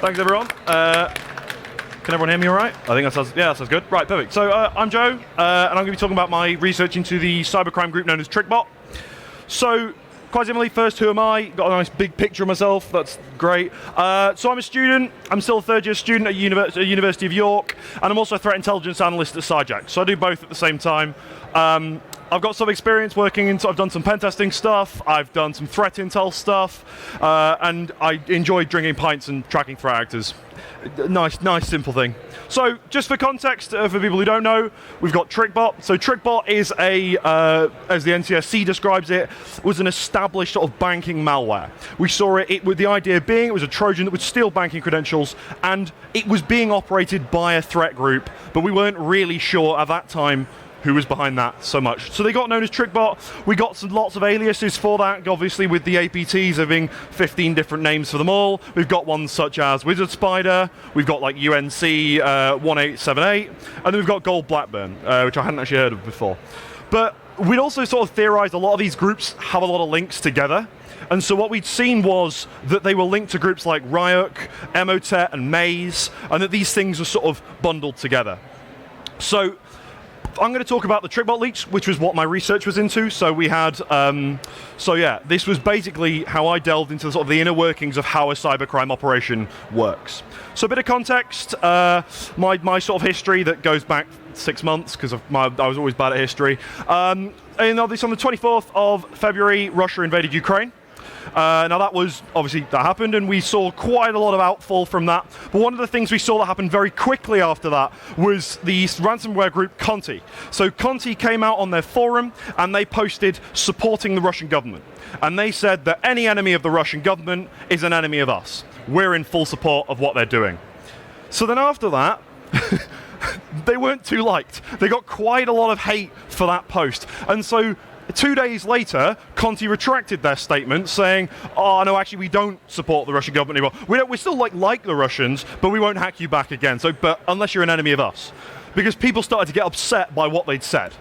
Thanks, everyone. Can everyone hear me all right? I think that sounds good. Right, perfect. So I'm Joe, and I'm going to be talking about my research into the cybercrime group known as Trickbot. So, quite simply, first, who am I? Got a nice big picture of myself. That's great. So I'm a student. I'm still a third-year student at University of York, and I'm also a threat intelligence analyst at Cyjack. So I do both at the same time. I've got some experience working in, I've done some pen testing stuff, I've done some threat intel stuff, and I enjoy drinking pints and tracking threat actors. Nice, simple thing. So, just for context, for people who don't know, we've got Trickbot. So Trickbot is as the NCSC describes it, was an established sort of banking malware. We saw it with the idea being it was a Trojan that would steal banking credentials, and it was being operated by a threat group, but we weren't really sure at that time who was behind that so much. So they got known as Trickbot. We got lots of aliases for that, obviously with the APTs having 15 different names for them all. We've got ones such as Wizard Spider, we've got like UNC 1878, and then we've got Gold Blackburn, which I hadn't actually heard of before. But we'd also sort of theorized a lot of these groups have a lot of links together. And so what we'd seen was that they were linked to groups like Ryuk, Emotet, and Maze, and that these things were sort of bundled together. So I'm going to talk about the Trickbot leaks, which was what my research was into. So we had, this was basically how I delved into sort of the inner workings of how a cybercrime operation works. So a bit of context, my sort of history that goes back 6 months, because I was always bad at history. And obviously on the 24th of February, Russia invaded Ukraine. Now that happened, and we saw quite a lot of outfall from that. But one of the things we saw that happened very quickly after that was the ransomware group Conti. So Conti came out on their forum, and they posted supporting the Russian government. And they said that any enemy of the Russian government is an enemy of us. We're in full support of what they're doing. So then after that, they weren't too liked. They got quite a lot of hate for that post. And so 2 days later, Conti retracted their statement, saying, "Oh no, actually, we don't support the Russian government anymore. We still like the Russians, but we won't hack you back again. So, but unless you're an enemy of us," because people started to get upset by what they'd said.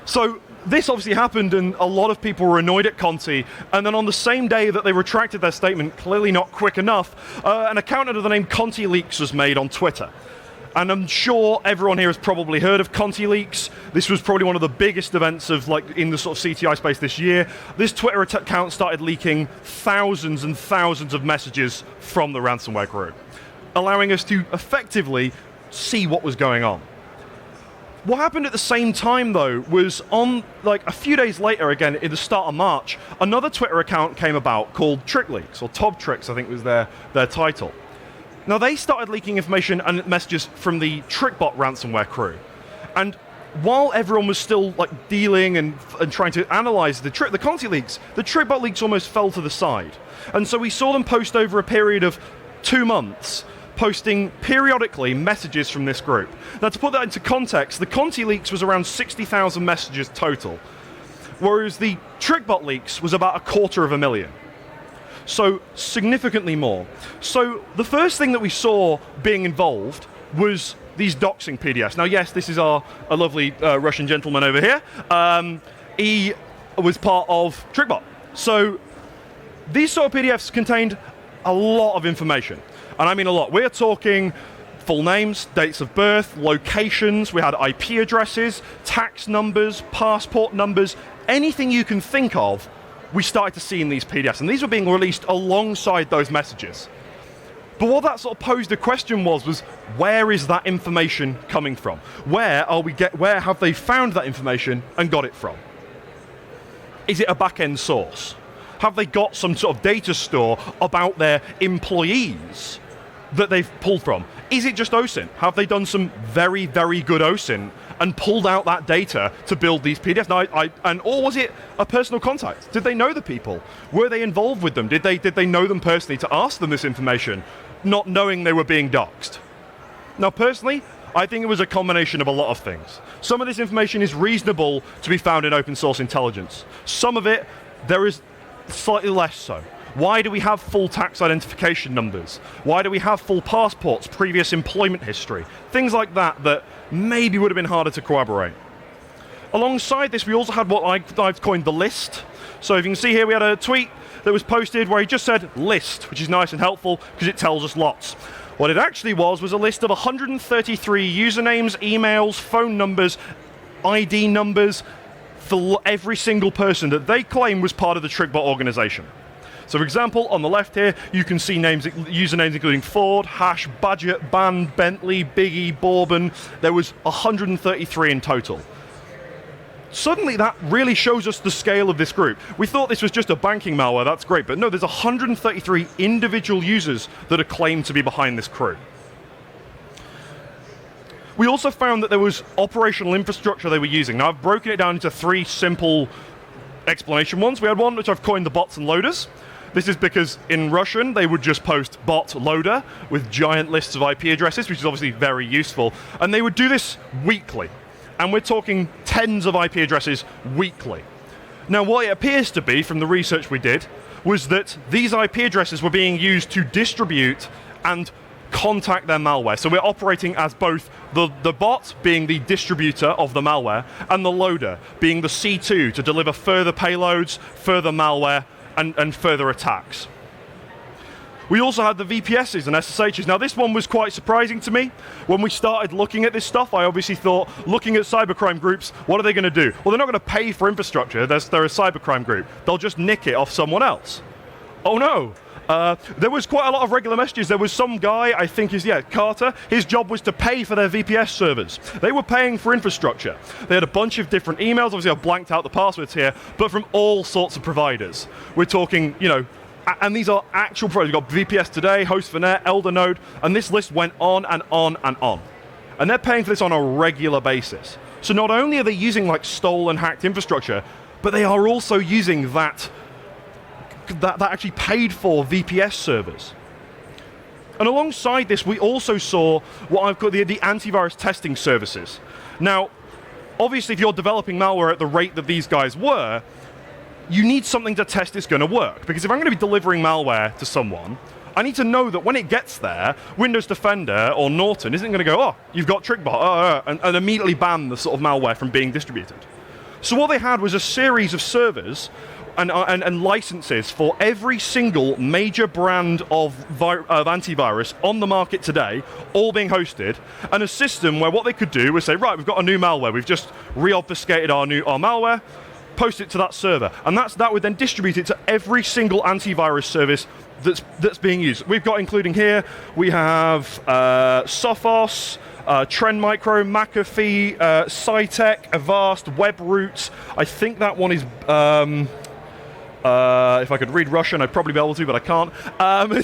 So this obviously happened, and a lot of people were annoyed at Conti. And then on the same day that they retracted their statement, clearly not quick enough, an account under the name Conti Leaks was made on Twitter. And I'm sure everyone here has probably heard of Conti Leaks. This was probably one of the biggest events of in the sort of CTI space this year. This Twitter account started leaking thousands and thousands of messages from the ransomware group, allowing us to effectively see what was going on. What happened at the same time, though, was on a few days later, again in the start of March, another Twitter account came about called Trick Leaks, or Tob Tricks, I think was their title. Now, they started leaking information and messages from the Trickbot ransomware crew. And while everyone was still dealing and trying to analyze the Conti leaks, the Trickbot leaks almost fell to the side. And so we saw them post over a period of 2 months, posting periodically messages from this group. Now, to put that into context, the Conti leaks was around 60,000 messages total, whereas the Trickbot leaks was about 250,000. So significantly more. So the first thing that we saw being involved was these doxing PDFs. Now, yes, this is a lovely Russian gentleman over here. He was part of Trickbot. So these sort of PDFs contained a lot of information. And I mean a lot. We're talking full names, dates of birth, locations. We had IP addresses, tax numbers, passport numbers, anything you can think of. We started to see in these PDFs, and these were being released alongside those messages. But what that sort of posed a question was where is that information coming from? Where have they found that information and got it from? Is it a back-end source? Have they got some sort of data store about their employees that they've pulled from? Is it just OSINT? Have they done some very, very good OSINT and pulled out that data to build these PDFs? Or was it a personal contact? Did they know the people? Were they involved with them? Did they know them personally to ask them this information, not knowing they were being doxed? Now, personally, I think it was a combination of a lot of things. Some of this information is reasonable to be found in open source intelligence. Some of it, there is slightly less so. Why do we have full tax identification numbers? Why do we have full passports, previous employment history? Things like that maybe would have been harder to corroborate. Alongside this, we also had what I've coined the list. So if you can see here, we had a tweet that was posted where he just said list, which is nice and helpful because it tells us lots. What it actually was a list of 133 usernames, emails, phone numbers, ID numbers for every single person that they claim was part of the Trickbot organization. So for example, on the left here, you can see usernames including Ford, Hash, Badger, Band, Bentley, Biggie, Bourbon. There was 133 in total. Suddenly that really shows us the scale of this group. We thought this was just a banking malware, that's great, but no, there's 133 individual users that are claimed to be behind this crew. We also found that there was operational infrastructure they were using. Now I've broken it down into 3 simple explanation ones. We had one which I've coined the bots and loaders. This is because in Russian they would just post bot loader with giant lists of IP addresses, which is obviously very useful, and they would do this weekly. And we're talking tens of IP addresses weekly. Now, what it appears to be from the research we did was that these IP addresses were being used to distribute and contact their malware. So we're operating as both the bot being the distributor of the malware and the loader being the C2 to deliver further payloads, further malware, and further attacks. We also had the VPSs and SSHs. Now, this one was quite surprising to me. When we started looking at this stuff, I obviously thought, looking at cybercrime groups, what are they going to do? Well, they're not going to pay for infrastructure. They're a cybercrime group. They'll just nick it off someone else. Oh, no. There was quite a lot of regular messages. There was some guy, I think Carter. His job was to pay for their VPS servers. They were paying for infrastructure. They had a bunch of different emails. Obviously, I've blanked out the passwords here, but from all sorts of providers. We're talking, and these are actual providers. We've got VPS Today, Host4Net, Eldernode, and this list went on and on and on. And they're paying for this on a regular basis. So not only are they using stolen, hacked infrastructure, but they are also using that actually paid for VPS servers. And alongside this, we also saw what I've called the antivirus testing services. Now, obviously, if you're developing malware at the rate that these guys were, you need something to test it's going to work. Because if I'm going to be delivering malware to someone, I need to know that when it gets there, Windows Defender or Norton isn't going to go, oh, you've got Trickbot, and immediately ban the sort of malware from being distributed. So what they had was a series of servers and licenses for every single major brand of antivirus on the market today, all being hosted, and a system where what they could do was say, right, we've got a new malware, we've just re-obfuscated our malware, post it to that server, and that would then distribute it to every single antivirus service that's being used. We've got, including here, we have Sophos, Trend Micro, McAfee, Cytec, Avast, WebRoot. I think that one is, if I could read Russian, I'd probably be able to, but I can't.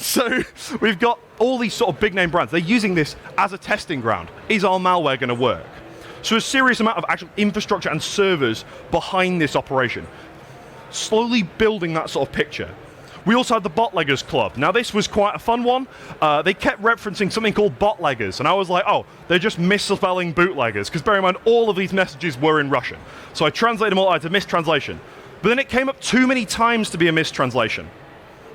So we've got all these sort of big name brands. They're using this as a testing ground. Is our malware going to work? So a serious amount of actual infrastructure and servers behind this operation. Slowly building that sort of picture. We also had the Botleggers Club. Now this was quite a fun one. They kept referencing something called Botleggers, and I was like, oh, they're just misspelling bootleggers, because bear in mind, all of these messages were in Russian. So I translated them all as a mistranslation. But then it came up too many times to be a mistranslation.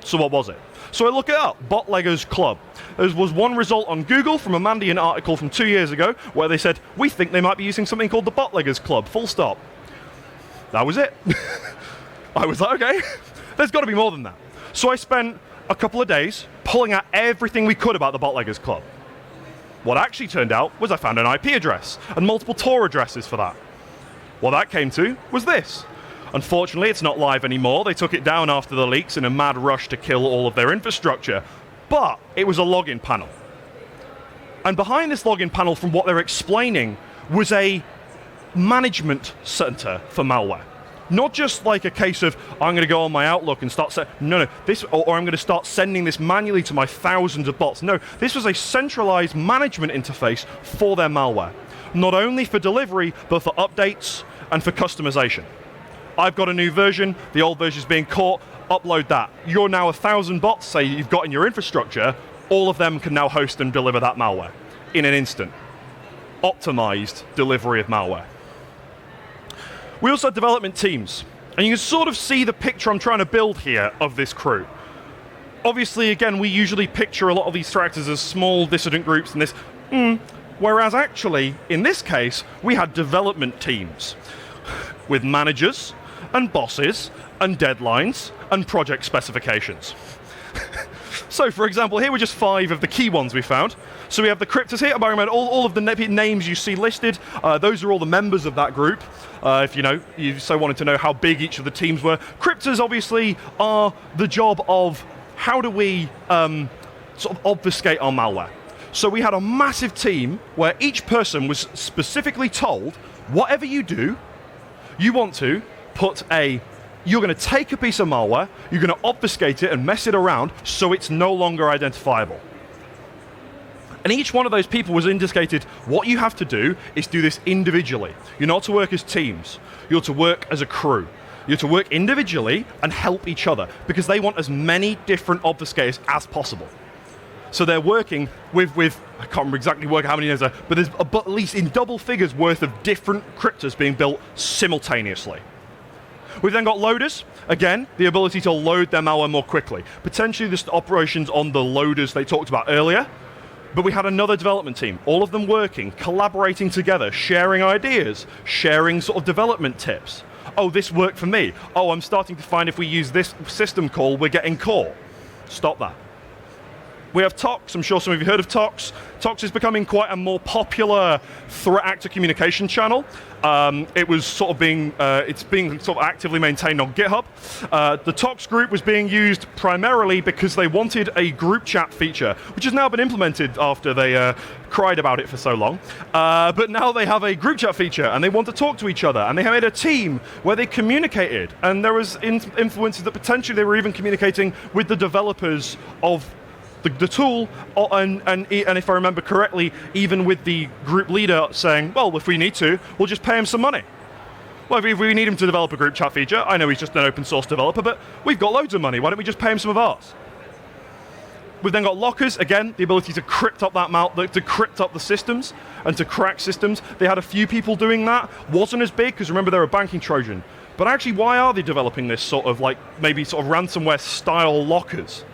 So what was it? So I look it up, Botleggers Club. There was one result on Google from a Mandiant article from 2 years ago where they said, we think they might be using something called the Botleggers Club, full stop. That was it. I was like, okay, there's got to be more than that. So I spent a couple of days pulling out everything we could about the Botleggers Club. What actually turned out was I found an IP address and multiple Tor addresses for that. What that came to was this. Unfortunately, it's not live anymore. They took it down after the leaks in a mad rush to kill all of their infrastructure. But it was a login panel. And behind this login panel, from what they're explaining, was a management center for malware. Not just like a case of, I'm going to go on my Outlook and start saying, no, this, or I'm going to start sending this manually to my thousands of bots. No, this was a centralized management interface for their malware. Not only for delivery, but for updates and for customization. I've got a new version, the old version is being caught, upload that. You're now 1,000 bots, say you've got in your infrastructure, all of them can now host and deliver that malware in an instant. Optimized delivery of malware. We also have development teams, and you can sort of see the picture I'm trying to build here of this crew. Obviously, again, we usually picture a lot of these threats as small dissident groups and this, whereas actually, in this case, we had development teams with managers, and bosses and deadlines and project specifications. So, for example, here were just 5 of the key ones we found. So we have the cryptors here. I remember all of the names you see listed. Those are all the members of that group. If you so wanted to know how big each of the teams were. Cryptors obviously are the job of how do we sort of obfuscate our malware. So we had a massive team where each person was specifically told, whatever you do, you want to put you're going to take a piece of malware, you're going to obfuscate it and mess it around so it's no longer identifiable. And each one of those people was indicated what you have to do is do this individually. You're not to work as teams. You're to work as a crew. You're to work individually and help each other because they want as many different obfuscators as possible. So they're working with I can't remember exactly how many there's but there's at least in double figures worth of different cryptors being built simultaneously. We've then got loaders. Again, the ability to load their malware more quickly. Potentially just operations on the loaders they talked about earlier. But we had another development team, all of them working, collaborating together, sharing ideas, sharing sort of development tips. Oh, this worked for me. Oh, I'm starting to find if we use this system call, we're getting caught. Stop that. We have Tox. I'm sure some of you heard of Tox. Tox is becoming quite a more popular threat actor communication channel. It was sort of it's being sort of actively maintained on GitHub. The Tox group was being used primarily because they wanted a group chat feature, which has now been implemented after they cried about it for so long. But now they have a group chat feature, and they want to talk to each other, and they made a team where they communicated, and there was influences that potentially they were even communicating with the developers of the tool, and if I remember correctly, even with the group leader saying, well, if we need to, we'll just pay him some money. Well, if we need him to develop a group chat feature, I know he's just an open source developer, but we've got loads of money, why don't we just pay him some of ours? We've then got lockers, again, the ability to crypt up to crypt up the systems and to crack systems. They had a few people doing that, wasn't as big, because remember they're a banking Trojan. But actually, why are they developing this sort of maybe sort of ransomware style lockers?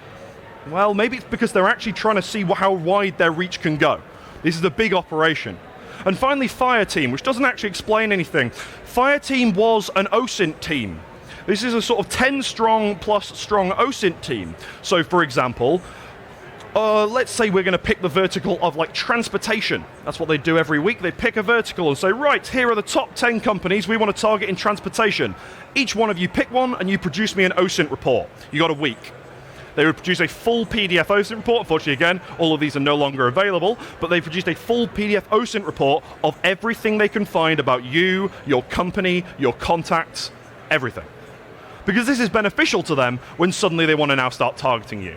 Well, maybe it's because they're actually trying to see how wide their reach can go. This is a big operation. And finally, Fireteam, which doesn't actually explain anything. Fireteam was an OSINT team. This is a sort of 10 strong plus strong OSINT team. So, for example, let's say we're going to pick the vertical of transportation. That's what they do every week. They pick a vertical and say, right, here are the top 10 companies we want to target in transportation. Each one of you pick one and you produce me an OSINT report. You got a week. They would produce a full PDF OSINT report. Unfortunately, again, all of these are no longer available, but they produced a full PDF OSINT report of everything they can find about you, your company, your contacts, everything. Because this is beneficial to them when suddenly they want to now start targeting you.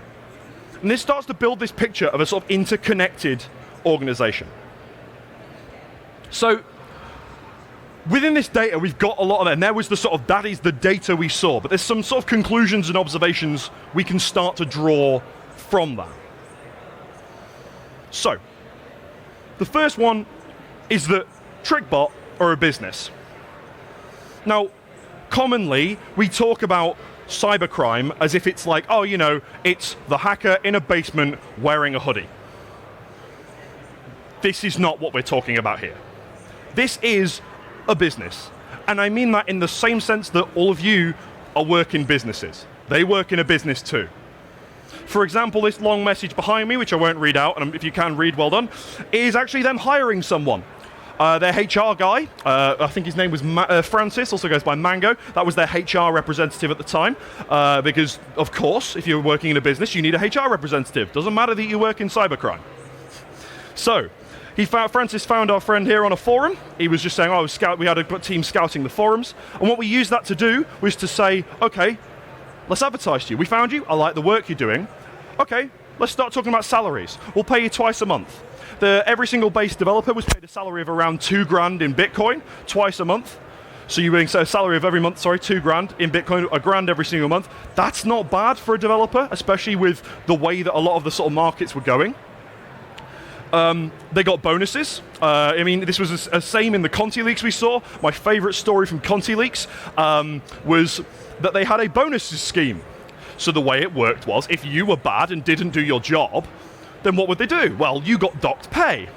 And this starts to build this picture of a sort of interconnected organization. So, within this data, we've got a lot of it, and there was that is the data we saw, but there's some sort of conclusions and observations we can start to draw from that. So, the first one is that Trickbot are a business. Now, commonly, we talk about cybercrime as if it's like, oh, it's the hacker in a basement wearing a hoodie. This is not what we're talking about here. This is a business. And I mean that in the same sense that all of you are working businesses. They work in a business too. For example, this long message behind me, which I won't read out, and if you can read, well done, is actually them hiring someone. Their HR guy, I think his name was Francis, also goes by Mango. That was their HR representative at the time. Because, of course, if you're working in a business, you need a HR representative. Doesn't matter that you work in cybercrime. So, Francis found our friend here on a forum. He was just saying, we had a team scouting the forums. And what we used that to do was to say, okay, let's advertise to you. We found you. I like the work you're doing. Okay, let's start talking about salaries. We'll pay you twice a month. Every single base developer was paid a salary of around $2,000 in Bitcoin, twice a month. So you're being a salary of every month, $2,000 in Bitcoin, $1,000 every single month. That's not bad for a developer, especially with the way that a lot of the sort of markets were going. They got bonuses. This was the same in the Conti leaks we saw. My favorite story from Conti leaks was that they had a bonuses scheme. So the way it worked was, if you were bad and didn't do your job, then what would they do? Well, you got docked pay.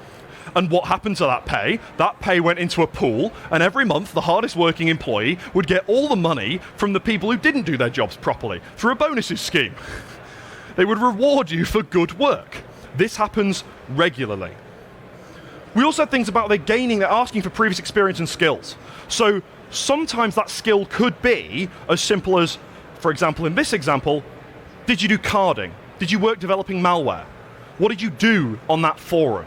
And what happened to that pay? That pay went into a pool, and every month the hardest working employee would get all the money from the people who didn't do their jobs properly through a bonuses scheme. They would reward you for good work. This happens regularly. We also had things about they're asking for previous experience and skills. So sometimes that skill could be as simple as, for example, in this example, did you do carding? Did you work developing malware? What did you do on that forum?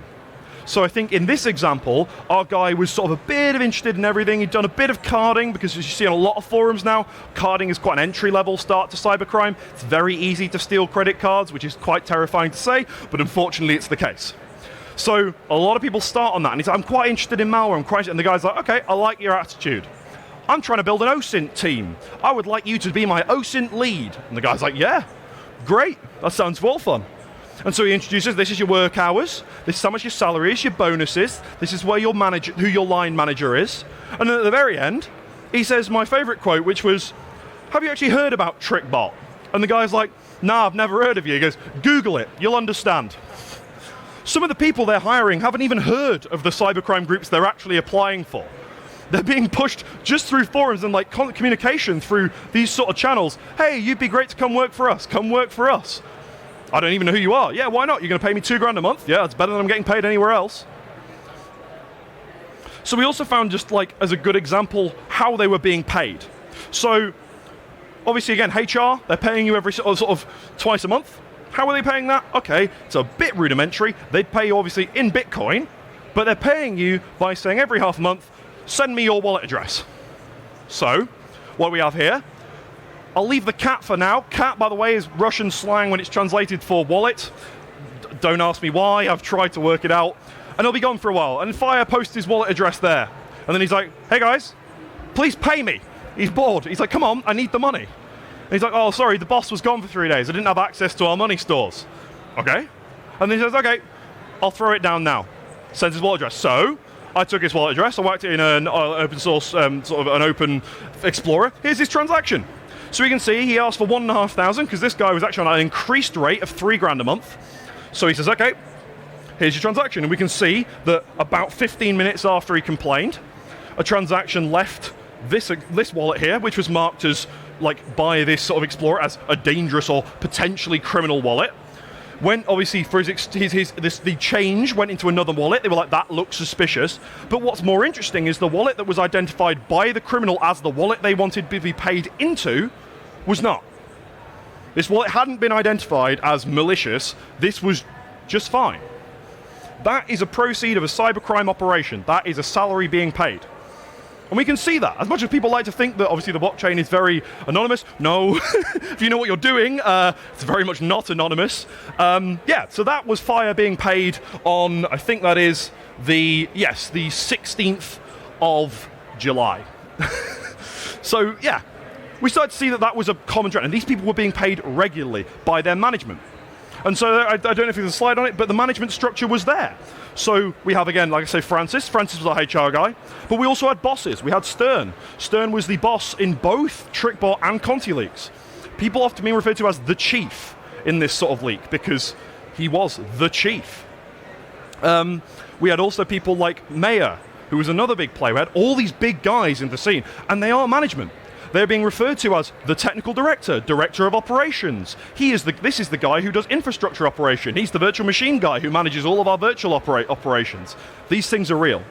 So I think in this example, our guy was sort of a bit of interested in everything. He'd done a bit of carding, because as you see on a lot of forums now, carding is quite an entry-level start to cybercrime. It's very easy to steal credit cards, which is quite terrifying to say, but unfortunately it's the case. So a lot of people start on that, and he's like, I'm quite interested in malware, and the guy's like, okay, I like your attitude. I'm trying to build an OSINT team. I would like you to be my OSINT lead. And the guy's like, yeah, great, that sounds well fun. And so he introduces, this is your work hours, this is how much your salary is, your bonuses, this is where your manager, who your line manager is. And then at the very end, he says my favorite quote, which was, have you actually heard about Trickbot? And the guy's like, nah, I've never heard of you. He goes, Google it, you'll understand. Some of the people they're hiring haven't even heard of the cybercrime groups they're actually applying for. They're being pushed just through forums and like communication through these sort of channels. Hey, you'd be great to come work for us. Come work for us. I don't even know who you are. Yeah, why not? You're going to pay me $2,000 a month? Yeah, that's better than I'm getting paid anywhere else. So we also found, just like as a good example, how they were being paid. So obviously, again, HR, they're paying you every sort of twice a month. How are they paying that? Okay, it's a bit rudimentary. They'd pay you obviously in Bitcoin, but they're paying you by saying every half a month, send me your wallet address. So what we have here, I'll leave the cat for now. Cat, by the way, is Russian slang when it's translated for wallet. Don't ask me why, I've tried to work it out. And he'll be gone for a while. And Fire posts his wallet address there. And then he's like, hey guys, please pay me. He's bored. He's like, come on, I need the money. And he's like, oh, sorry, the boss was gone for 3 days. I didn't have access to our money stores. Okay. And then he says, okay, I'll throw it down now. Sends his wallet address. So I took his wallet address, I whacked it in an open source, sort of an open Explorer. Here's his transaction. So we can see he asked for 1,500 because this guy was actually on an increased rate of $3,000 a month. So he says, okay, here's your transaction. And we can see that about 15 minutes after he complained, a transaction left this wallet here, which was marked as, like, by this sort of Explorer as a dangerous or potentially criminal wallet. Went, obviously, for the change went into another wallet. They were like, that looks suspicious. But what's more interesting is the wallet that was identified by the criminal as the wallet they wanted to be paid into was not. This wallet hadn't been identified as malicious. This was just fine. That is a proceed of a cybercrime operation. That is a salary being paid. And we can see that. As much as people like to think that obviously the blockchain is very anonymous, no. If you know what you're doing, it's very much not anonymous. Yeah, so that was Fire being paid on, I think that is the 16th of July. So yeah, we started to see that that was a common trend. And these people were being paid regularly by their management. And so I don't know if there's a slide on it, but the management structure was there. So we have, again, like I say, Francis. Francis was our HR guy. But we also had bosses. We had Stern. Stern was the boss in both Trickbot and Conti leaks. People often being referred to as the chief in this sort of leak because he was the chief. We had also people like Mayer, who was another big player. We had all these big guys in the scene, and they are management. They're being referred to as the technical director, director of operations. This is the guy who does infrastructure operation. He's the virtual machine guy who manages all of our virtual operations. These things are real.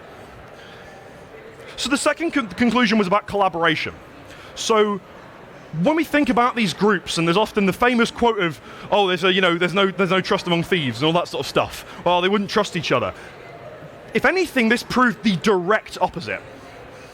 So the second conclusion was about collaboration. So when we think about these groups, and there's often the famous quote of, oh, there's no trust among thieves and all that sort of stuff. Well, they wouldn't trust each other. If anything, this proved the direct opposite.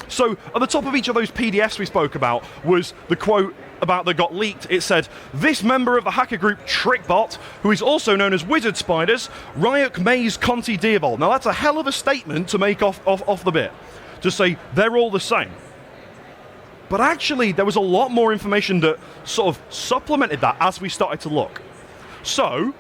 So at the top of each of those PDFs we spoke about was the quote about that got leaked. It said, this member of the hacker group Trickbot, who is also known as Wizard Spiders, Ryuk Maze Conti Diavol. Now that's a hell of a statement to make off the bit. To say they're all the same. But actually there was a lot more information that sort of supplemented that as we started to look. So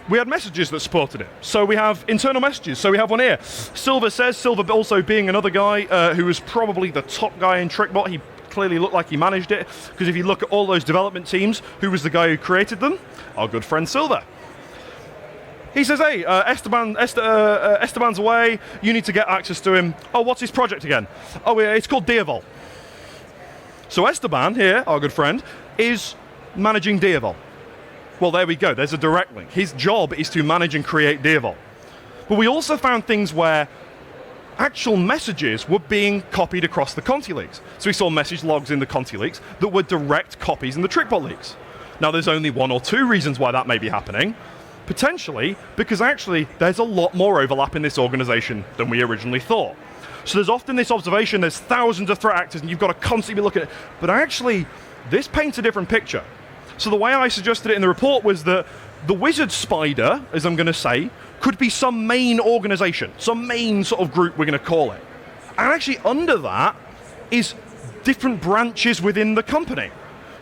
we had messages that supported it. So we have internal messages. So we have one here. Silver says, Silver also being another guy who was probably the top guy in Trickbot. He clearly looked like he managed it. Because if you look at all those development teams, who was the guy who created them? Our good friend Silver. He says, hey, Esteban's away, you need to get access to him. Oh, what's his project again? Oh, yeah, it's called Deervol. So Esteban here, our good friend, is managing Deervol. Well, there we go, there's a direct link. His job is to manage and create Deervol. But we also found things where actual messages were being copied across the Conti leaks. So we saw message logs in the Conti leaks that were direct copies in the Trickbot leaks. Now, there's only one or two reasons why that may be happening. Potentially, because actually there's a lot more overlap in this organization than we originally thought. So there's often this observation, there's thousands of threat actors and you've got to constantly be looking at it. But actually, this paints a different picture. So the way I suggested it in the report was that the wizard spider, as I'm going to say, could be some main organization, some main sort of group we're going to call it. And actually under that is different branches within the company.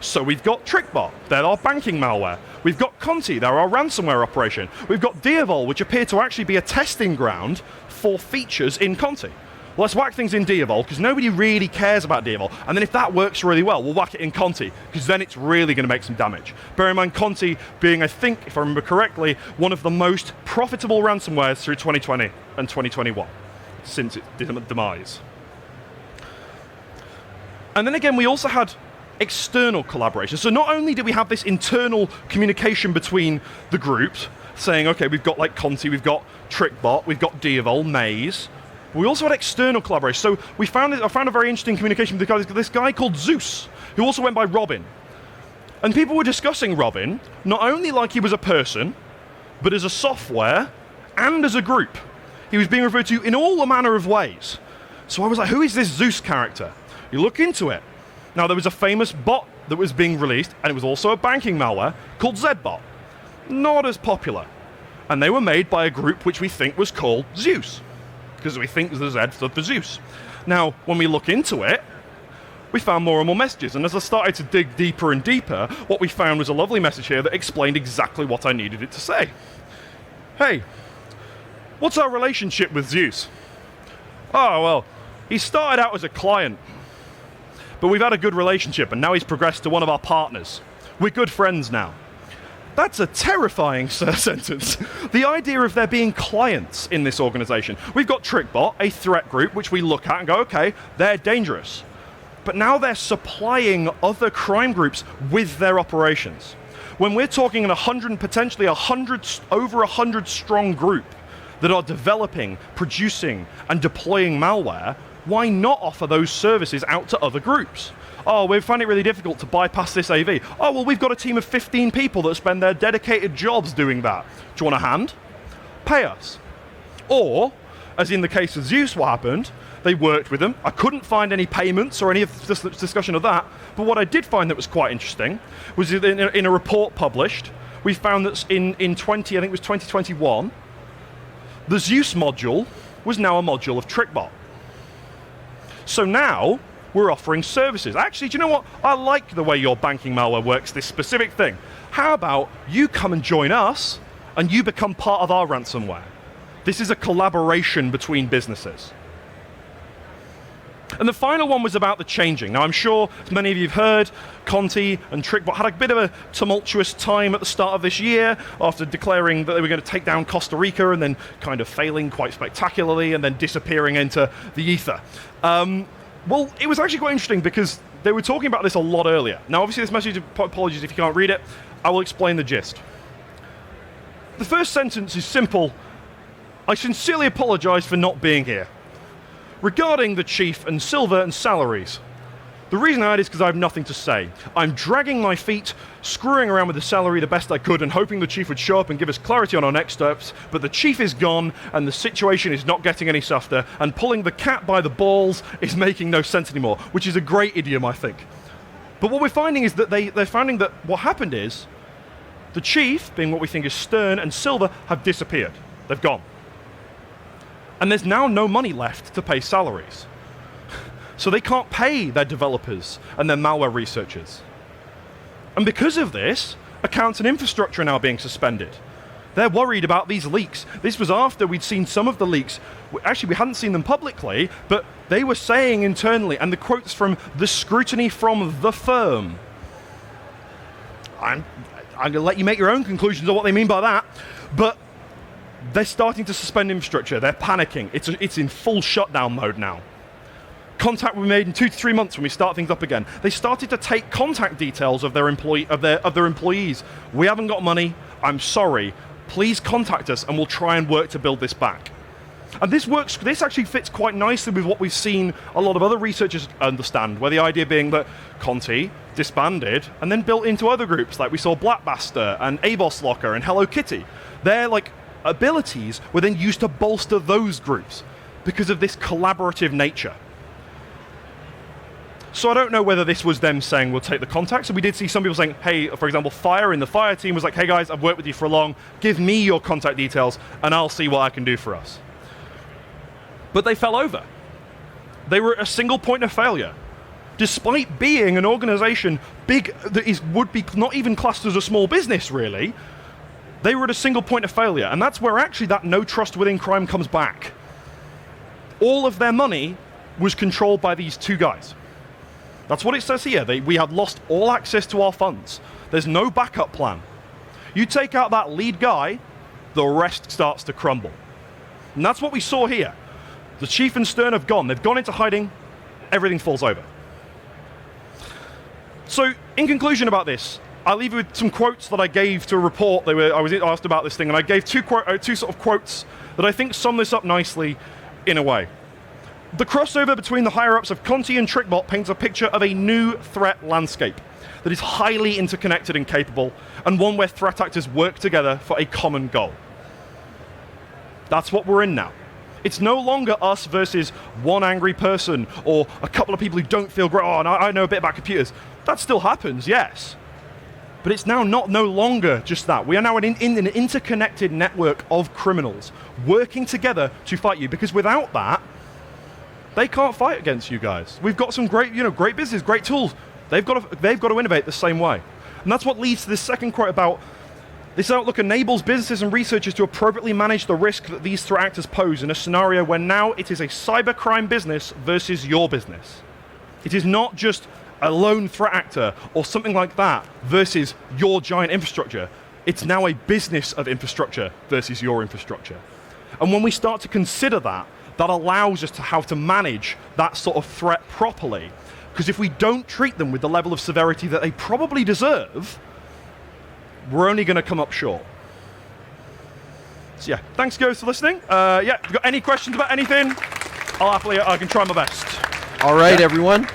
So we've got Trickbot, they're our banking malware. We've got Conti, they're our ransomware operation. We've got Deervol, which appear to actually be a testing ground for features in Conti. Well, let's whack things in Deervol, because nobody really cares about Deervol. And then if that works really well, we'll whack it in Conti, because then it's really going to make some damage. Bear in mind, Conti being, I think, if I remember correctly, one of the most profitable ransomwares through 2020 and 2021, since its demise. And then again, we also had external collaboration. So not only did we have this internal communication between the groups, saying, okay, we've got like Conti, we've got Trickbot, we've got Deervol, Maze, but we also had external collaboration. So I found a very interesting communication with this guy called Zeus, who also went by Robin. And people were discussing Robin, not only like he was a person, but as a software and as a group. He was being referred to in all manner of ways. So I was like, who is this Zeus character? You look into it. Now, there was a famous bot that was being released, and it was also a banking malware, called Zbot. Not as popular. And they were made by a group which we think was called Zeus, because we think the Z stood for Zeus. Now, when we look into it, we found more and more messages, and as I started to dig deeper and deeper, what we found was a lovely message here that explained exactly what I needed it to say. Hey, what's our relationship with Zeus? Oh, well, he started out as a client, but we've had a good relationship, and now he's progressed to one of our partners. We're good friends now. That's a terrifying sentence. The idea of there being clients in this organization. We've got Trickbot, a threat group, which we look at and go, okay, they're dangerous. But now they're supplying other crime groups with their operations. When we're talking an 100, potentially over 100 strong group that are developing, producing, and deploying malware, why not offer those services out to other groups? Oh, we find it really difficult to bypass this AV. Oh, well, we've got a team of 15 people that spend their dedicated jobs doing that. Do you want a hand? Pay us. Or, as in the case of Zeus, what happened, they worked with them. I couldn't find any payments or any of this discussion of that, but what I did find that was quite interesting was in a report published, we found that in 2021, the Zeus module was now a module of Trickbot. So now, we're offering services. Actually, do you know what? I like the way your banking malware works, this specific thing. How about you come and join us, and you become part of our ransomware? This is a collaboration between businesses. And the final one was about the changing. Now, I'm sure, as many of you have heard, Conti and Trickbot had a bit of a tumultuous time at the start of this year after declaring that they were going to take down Costa Rica and then kind of failing quite spectacularly and then disappearing into the ether. Well, it was actually quite interesting because they were talking about this a lot earlier. Now, obviously, this message, apologies if you can't read it, I will explain the gist. The first sentence is simple. I sincerely apologize for not being here. Regarding the chief and Silver and salaries. The reason I had is because I have nothing to say. I'm dragging my feet, screwing around with the salary the best I could and hoping the chief would show up and give us clarity on our next steps, but the chief is gone and the situation is not getting any softer, and pulling the cat by the balls is making no sense anymore, which is a great idiom, I think. But what we're finding is that they're finding that what happened is the chief, being what we think is Stern, and Silver have disappeared. They've gone. And there's now no money left to pay salaries. So they can't pay their developers and their malware researchers. And because of this, accounts and infrastructure are now being suspended. They're worried about these leaks. This was after we'd seen some of the leaks. Actually, we hadn't seen them publicly, but they were saying internally, and the quotes from the scrutiny from the firm. I'm going to let you make your own conclusions on what they mean by that, but They're starting to suspend infrastructure. They're panicking. It's in full shutdown mode now. Contact will be made in 2 to 3 months when we start things up again. They started to take contact details of their employees. We haven't got money. I'm sorry. Please contact us, and we'll try and work to build this back. And this works. This actually fits quite nicely with what we've seen a lot of other researchers understand, where the idea being that Conti disbanded and then built into other groups, like we saw Blackbuster and Avos Locker and Hello Kitty. Their abilities were then used to bolster those groups because of this collaborative nature. So I don't know whether this was them saying we'll take the contacts. So we did see some people saying, hey, for example, Fire in the Fire team was like, hey guys, I've worked with you for long. Give me your contact details and I'll see what I can do for us. But they fell over. They were at a single point of failure. Despite being an organization big that would be not even classed as a small business, really, they were at a single point of failure. And that's where actually that no trust within crime comes back. All of their money was controlled by these two guys. That's what it says here. We have lost all access to our funds. There's no backup plan. You take out that lead guy, the rest starts to crumble. And that's what we saw here. The chief and Stern have gone. They've gone into hiding. Everything falls over. So, in conclusion about this, I'll leave you with some quotes that I gave to a report. I was asked about this thing, and I gave two sort of quotes that I think sum this up nicely in a way. The crossover between the higher-ups of Conti and Trickbot paints a picture of a new threat landscape that is highly interconnected and capable, and one where threat actors work together for a common goal. That's what we're in now. It's no longer us versus one angry person or a couple of people who don't feel great. Oh, and I know a bit about computers. That still happens, yes. But it's now no longer just that. We are now in an interconnected network of criminals working together to fight you, because without that, they can't fight against you guys. We've got some great business, great tools. They've got to innovate the same way. And that's what leads to this second quote about this outlook enables businesses and researchers to appropriately manage the risk that these threat actors pose in a scenario where now it is a cybercrime business versus your business. It is not just a lone threat actor or something like that versus your giant infrastructure. It's now a business of infrastructure versus your infrastructure. And when we start to consider that, that allows us to how to manage that sort of threat properly. Because if we don't treat them with the level of severity that they probably deserve, we're only going to come up short. So yeah, thanks guys for listening. Yeah, if you've got any questions about anything, I can try my best. All right, everyone.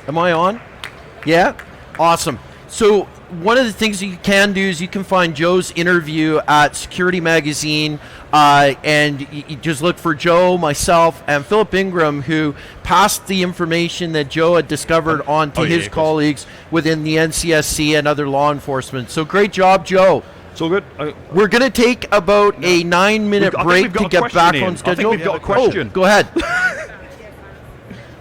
Am I on? Yeah? Awesome. So one of the things that you can do is you can find Joe's interview at Security Magazine, and you just look for Joe, myself, and Philip Ingram, who passed the information that Joe had discovered on to his colleagues within the NCSC and other law enforcement. So great job, Joe. It's all good. We're going to take about a 9-minute break to get back on schedule. I think we've got a question. Oh, go ahead.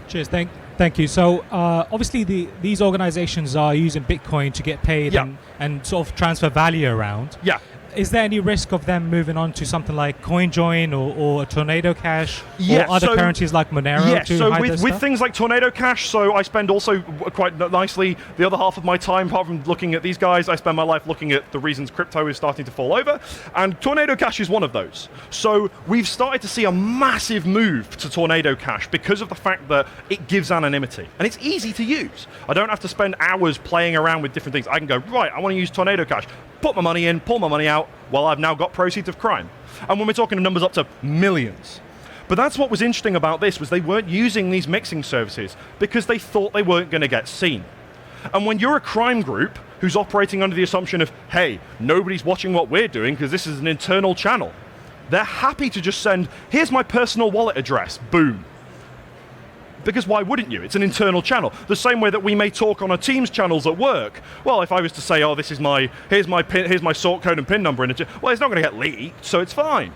Cheers. Thank you. So obviously these organizations are using Bitcoin to get paid and sort of transfer value around. Yeah. Is there any risk of them moving on to something like CoinJoin or Tornado Cash or other currencies like Monero to hide their with stuff? things like Tornado Cash, so I spend also quite nicely the other half of my time, apart from looking at these guys, I spend my life looking at the reasons crypto is starting to fall over, and Tornado Cash is one of those. So we've started to see a massive move to Tornado Cash because of the fact that it gives anonymity, and it's easy to use. I don't have to spend hours playing around with different things. I can go, right, I want to use Tornado Cash, put my money in, pull my money out, well, I've now got proceeds of crime. And when we're talking numbers up to millions. But that's what was interesting about this, was they weren't using these mixing services because they thought they weren't going to get seen. And when you're a crime group who's operating under the assumption of, hey, nobody's watching what we're doing because this is an internal channel, they're happy to just send, here's my personal wallet address, boom. Because why wouldn't you? It's an internal channel. The same way that we may talk on our Teams channels at work. Well, if I was to say, oh, this is here's my sort code and PIN number, well, it's not going to get leaked, so it's fine.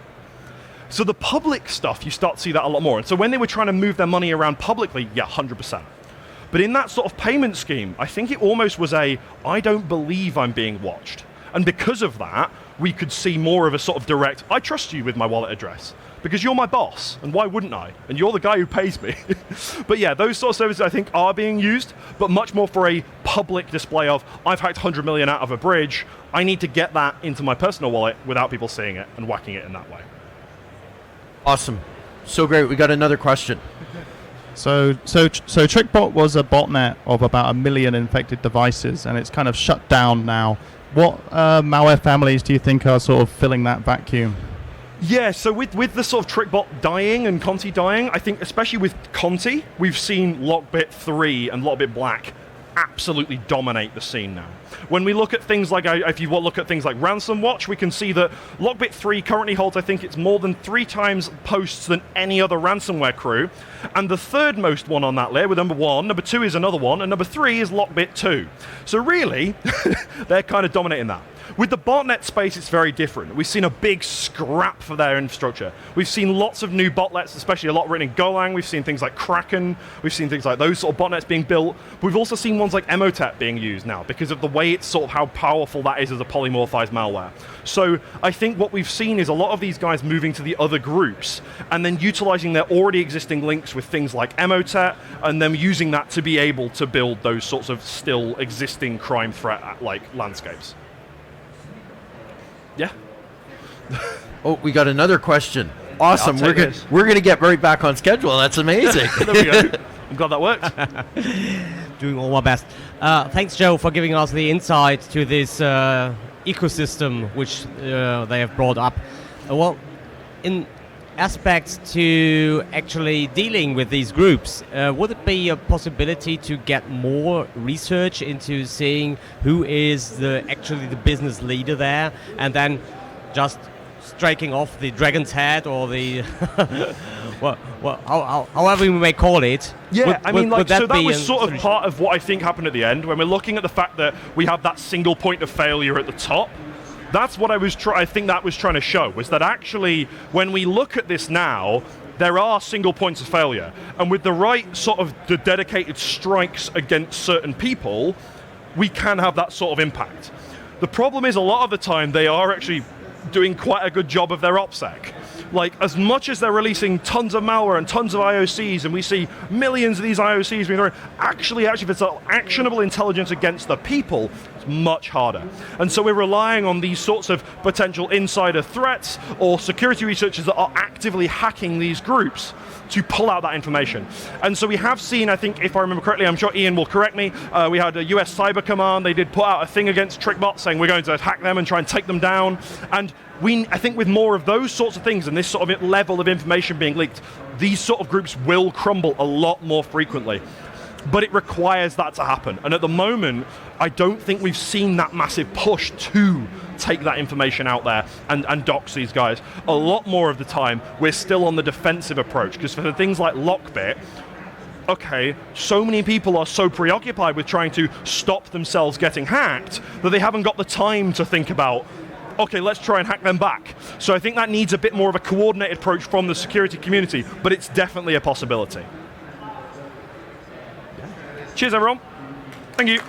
So the public stuff, you start to see that a lot more. And so when they were trying to move their money around publicly, yeah, 100%. But in that sort of payment scheme, I think it almost was I don't believe I'm being watched. And because of that, we could see more of a sort of direct, I trust you with my wallet address. because you're my boss, and why wouldn't I? And you're the guy who pays me. But yeah, those sort of services I think are being used, but much more for a public display of, I've hacked 100 million out of a bridge, I need to get that into my personal wallet without people seeing it and whacking it in that way. Awesome. So great. We got another question. So Trickbot was a botnet of about 1 million infected devices, and it's kind of shut down now. What malware families do you think are sort of filling that vacuum? Yeah, so with the sort of Trickbot dying and Conti dying, I think especially with Conti, we've seen Lockbit 3 and Lockbit Black absolutely dominate the scene now. When we look at things like, if you look at things like Ransom Watch, we can see that Lockbit 3 currently holds, I think it's more than 3 times posts than any other ransomware crew. And the third most one on that layer with number 1, number 2 is another one, and number 3 is Lockbit 2. So really, they're kind of dominating that. With the botnet space, it's very different. We've seen a big scrap for their infrastructure. We've seen lots of new botlets, especially a lot written in Golang. We've seen things like Kraken. We've seen things like those sort of botnets being built. We've also seen ones like Emotet being used now because of the way it's sort of how powerful that is as a polymorphized malware. So I think what we've seen is a lot of these guys moving to the other groups and then utilizing their already existing links with things like Emotet and them using that to be able to build those sorts of still existing crime threat like landscapes. Yeah. Oh, we got another question. Awesome. I'll take We're going to get right back on schedule. That's amazing. There we go. I'm glad that worked. Doing all my best. Thanks, Joe, for giving us the insight to this ecosystem which they have brought up. Well, in aspects to actually dealing with these groups, would it be a possibility to get more research into seeing who is actually the business leader there, and then just striking off the dragon's head or the however we may call it? Yeah, that was sort of solution? part of what I think happened at the end when we're looking at the fact that we have that single point of failure at the top. That's what I think that was trying to show, was that actually when we look at this now, there are single points of failure, and with the right sort of the dedicated strikes against certain people, we can have that sort of impact. The problem is a lot of the time they are actually doing quite a good job of their OPSEC. Like, as much as they're releasing tons of malware and tons of IOCs, and we see millions of these IOCs being thrown, actually if it's actionable intelligence against the people, it's much harder. And so we're relying on these sorts of potential insider threats or security researchers that are actively hacking these groups to pull out that information. And so we have seen, I think, if I remember correctly, I'm sure Ian will correct me, we had a US Cyber Command, they did put out a thing against Trickbot saying we're going to hack them and try and take them down. And I think with more of those sorts of things and this sort of level of information being leaked, these sort of groups will crumble a lot more frequently. But it requires that to happen. And at the moment, I don't think we've seen that massive push to take that information out there and dox these guys. A lot more of the time, we're still on the defensive approach, because for things like Lockbit, okay, so many people are so preoccupied with trying to stop themselves getting hacked that they haven't got the time to think about, okay, let's try and hack them back. So I think that needs a bit more of a coordinated approach from the security community, but it's definitely a possibility. Cheers, everyone. Thank you.